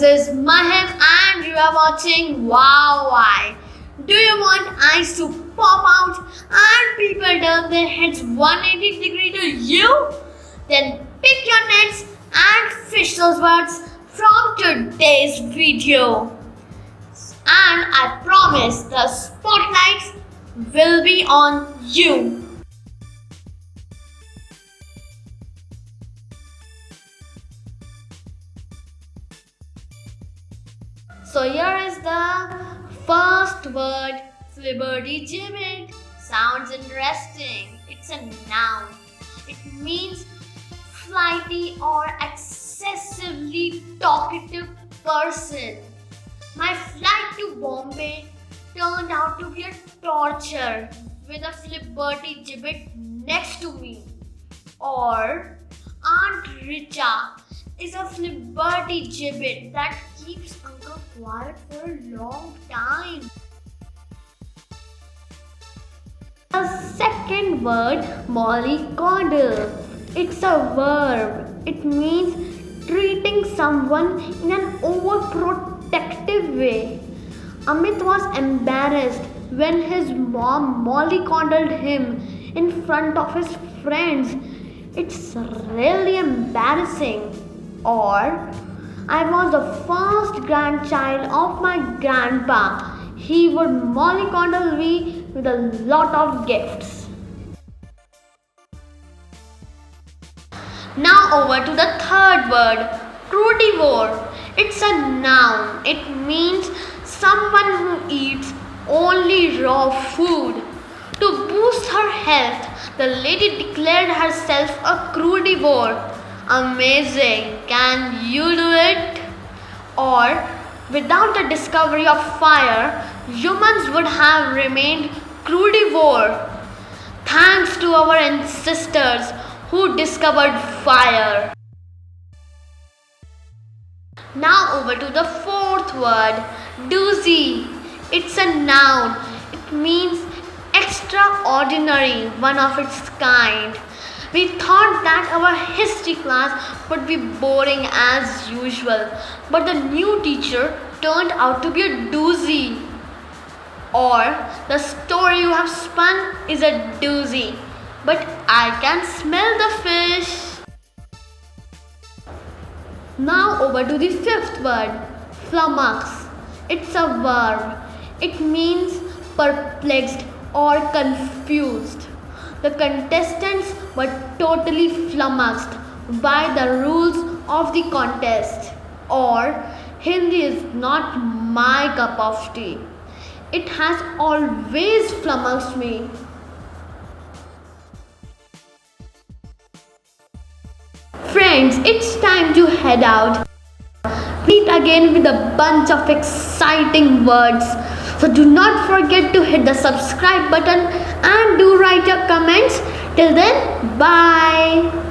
this is Mahek and you are watching Wow Why. Do you want eyes to pop out and people turn their heads 180 degree to you? Then pick your nets and fish those words from today's video. And I promise the spotlights will be on you. So here is the first word, flibbertigibbet. Sounds interesting. It's a noun. It means flighty or excessively talkative person. My flight to Bombay turned out to be a torture with a flibbertigibbet next to me. Or Aunt Richa is a flibbertigibbet that keeps Uncle quiet for a long time. The second word, mollycoddle. It's a verb. It means treating someone in an overprotective way. Amit was embarrassed when his mom mollycoddled him in front of his friends. It's really embarrassing. Or, I was the first grandchild of my grandpa. He would mollycoddle me with a lot of gifts. Now over to the third word, crudivore. It's a noun. It means someone who eats only raw food. To boost her health, the lady declared herself a crudivore. Amazing! Can you do it? Or, without the discovery of fire, humans would have remained crudivore. Thanks to our ancestors who discovered fire. Now over to the fourth word, doozy. It's a noun. It means extraordinary, one of its kind. We thought that our history class would be boring as usual, but the new teacher turned out to be a doozy. Or, the story you have spun is a doozy, but I can smell the fish. Now over to the fifth word, flummox. It's a verb. It means perplexed or confused. The contestants were totally flummoxed by the rules of the contest. Or, Hindi is not my cup of tea. It has always flummoxed me. Friends, it's time to head out. Meet again with a bunch of exciting words. So do not forget to hit the subscribe button and do write your comments. Till then, bye.